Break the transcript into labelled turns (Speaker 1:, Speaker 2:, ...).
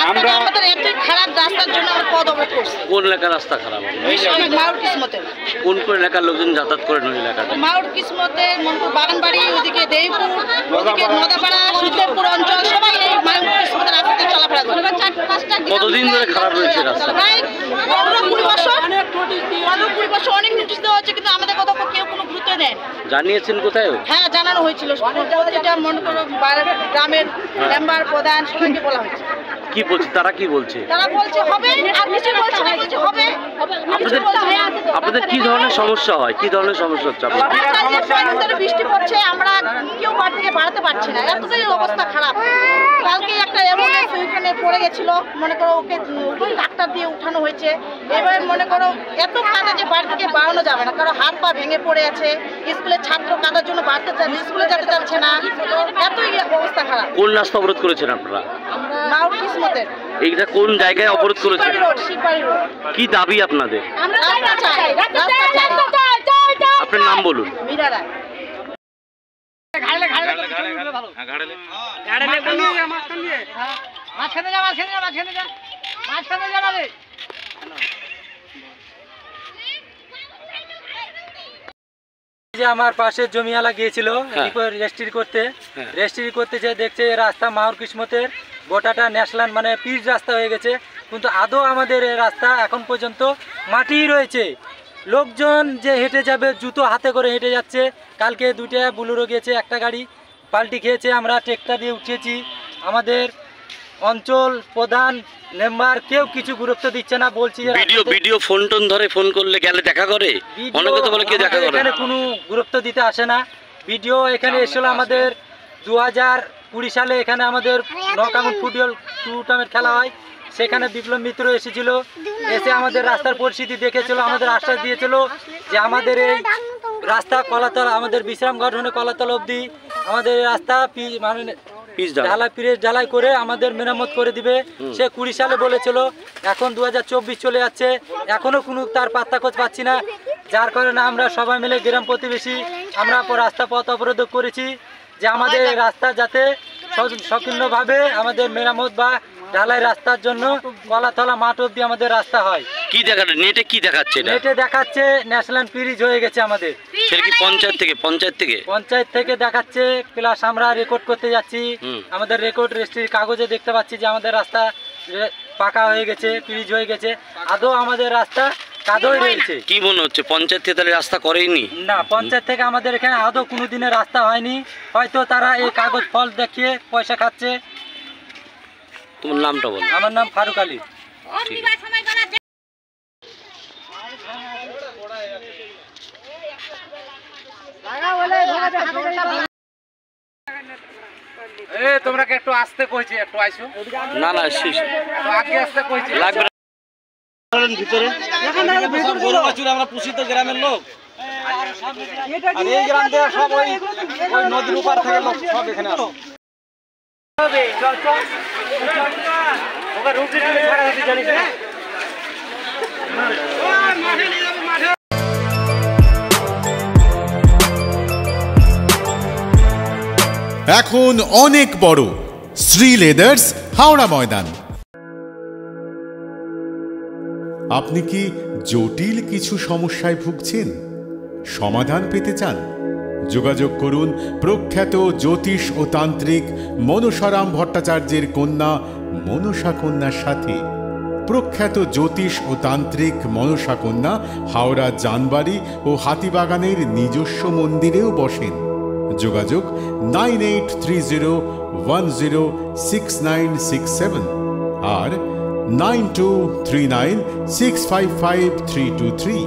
Speaker 1: আমাদের এতই খারাপ রাস্তার জন্য আমরা পথ অবরোধ করছি।
Speaker 2: কোন এলাকার রাস্তা খারাপ?
Speaker 1: মাউর কিসমতের।
Speaker 2: কোন কোন এলাকার লোকজন যাতায়াত করেন ওই এলাকাতে?
Speaker 1: মাউর কিসমতের, মনপুর বাগানবাড়ি, ওদিকে দেইপুর, ওদিকে নদাপাড়া, সুদেবপুর অঞ্চল সবাই এই মাউর কিসমতের রাস্তাতে চলাফেরা করে।
Speaker 2: কতদিন ধরে খারাপ রয়েছে রাস্তা?
Speaker 1: প্রায় 15-20 বছর। 15-20 বছর অনেক নোটিশ দেওয়া হচ্ছে, কিন্তু আমাদের কথা কেউ কোনো গুরুত্ব দেয়।
Speaker 2: জানিয়েছেন কোথায়?
Speaker 1: হ্যাঁ, জানানো হয়েছিল। প্রতিটা মনে করো গ্রামের মেম্বার প্রধান সবাইকে বলা হয়েছে।
Speaker 2: কি বলছে তারা? কি বলছে?
Speaker 1: তারা বলছে হবে, আর কিছু বলছে না, বলছে হবে।
Speaker 2: আপনাদের কি ধরনের সমস্যা হয়? কি ধরনের সমস্যা হচ্ছে আপনাদের?
Speaker 1: বৃষ্টি পড়ছে, আমরা কেউ বাড়ি থেকে বাড়াতে পারছি না, এতটাই অবস্থা খারাপ। কালকে একটা অ্যাম্বুলেন্স ওইখানে পড়ে গেছিল, মনে করো ওকে ডাক্তার দিয়ে উঠানো হয়েছে। এবার মনে করো এত কাদা যে বাড়ি থেকে বাড়ানো যাবে না, কারণ হাত পা ভেঙে পড়ে আছে। স্কুলের ছাত্র কাদার জন্য বাড়তে চাচ্ছে, স্কুলে যেতে চাচ্ছে না, এতই অবস্থা খারাপ।
Speaker 2: কোন রাস্তা অবরোধ করেছেন আপনারা?
Speaker 1: মাউর কিসমতের।
Speaker 2: এইটা কোন জায়গায় অবরোধ করেছেন?
Speaker 1: শিববাড়ি রোড।
Speaker 2: কি দাবি আপনাদের? আপনার নাম বলুন।
Speaker 1: মীরা রায়।
Speaker 3: আমার পাশে জমিওয়ালা গিয়েছিল রেজিস্ট্রি করতে যে দেখছে রাস্তা মাউর কিসমতের গোটাটা ন্যাশনাল মানে পিচ রাস্তা হয়ে গেছে, কিন্তু আদৌ আমাদের এই রাস্তা এখন পর্যন্ত মাটিই রয়েছে। লোকজন যে হেঁটে যাবে জুতো হাতে করে হেঁটে যাচ্ছে। কালকে 2টা বুলেরো গিয়েছে, একটা গাড়ি পাল্টি খেয়েছে, আমরা ট্রেক্টর দিয়ে উঠিয়েছি। আমাদের অঞ্চল প্রধান মেম্বার কেউ কিছু গুরুত্ব দিচ্ছে না। বলছি
Speaker 2: ভিডিও ফোন টোন ধরে ফোন করলে গেলে দেখা করে, অনেকে তো বলে কে দেখা করে।
Speaker 3: এখানে কোনো গুরুত্ব দিতে আসে না। ভিডিও এখানে এসেছিল আমাদের 2020 সালে, এখানে আমাদের নকামুন ফুটবল টুর্নামেন্ট খেলা হয়, সেখানে বিপ্লব মিত্র এসেছিল, এসে আমাদের রাস্তার পরিস্থিতি দেখেছিল, আমাদের আশ্বাস দিয়েছিল যে আমাদের এই রাস্তা কলাতলা, আমাদের বিশ্রামঘাট হয়ে কলাতলা অবধি আমাদের রাস্তা মানে ঢালাই করে আমাদের মেরামত করে দিবে। সে 20 সালে বলেছিল, এখন 2024 চলে যাচ্ছে, এখনো কোনো তার পাত্তা খোঁজ পাচ্ছি না। যার কারণে আমরা সবাই মিলে গ্রাম প্রতিবেশী আমরা রাস্তা পথ অবরোধ করেছি যে আমাদের রাস্তা যাতে সংকীর্ণভাবে আমাদের মেরামত বা ঢালাই রাস্তার জন্য কলাতলা মাঠ অব্দি আমাদের রাস্তা হয়।
Speaker 2: কি দেখাচ্ছে নেটে? কি দেখাচ্ছে?
Speaker 3: নেটে দেখাচ্ছে ন্যাশনাল ব্রিজ হয়ে গেছে আমাদের।
Speaker 2: সেটা কি পঞ্চায়েত থেকে দেখাচ্ছে, প্লাস আমরা রেকর্ড করতে যাচ্ছি, আমাদের রেকর্ড রেজিস্ট্রির কাগজে দেখতে পাচ্ছি যে আমাদের রাস্তা পাকা হয়ে গেছে, ব্রিজ হয়ে গেছে, আদৌ আমাদের রাস্তা কাদোই রয়েছে। কি মনে হচ্ছে পঞ্চায়েত থেকে তাহলে রাস্তা করেনি?
Speaker 3: না, পঞ্চায়েত থেকে আমাদের এখানে আদৌ কোনো দিনের রাস্তা হয়নি, হয়তো তারা এই কাগজ ফল দেখিয়ে পয়সা খাচ্ছে।
Speaker 2: তোমার নামটা বলো।
Speaker 3: আমার নাম ফারুক আলী। তোমরা একটু আসতে কইছি, একটু আইসো।
Speaker 2: না
Speaker 3: আগে আসতে কইছি,
Speaker 2: লাগবে ভিতরে।
Speaker 3: আমরা পুষিত গ্রামের লোক, আর এই গ্রাম থেকে সব ওই নদীর উপর থেকে লোক সব এখানে আসে।
Speaker 4: এখন অনেক বড় শ্রী লেদার্স হাওড়া ময়দান। আপনি কি জটিল কিছু সমস্যায় ভুগছেন? সমাধান পেতে চান? যোগাযোগ করুন প্রখ্যাত জ্যোতিষ ও তান্ত্রিক মনসারাম ভট্টাচার্যের কন্যা মনসা কন্যার সাথে। প্রখ্যাত জ্যোতিষ ও তান্ত্রিক মনসা কন্যা হাওড়া জানবাড়ি ও হাতিবাগানের নিজস্ব মন্দিরেও বসেন। যোগাযোগ 9830106967 আর 9239655323।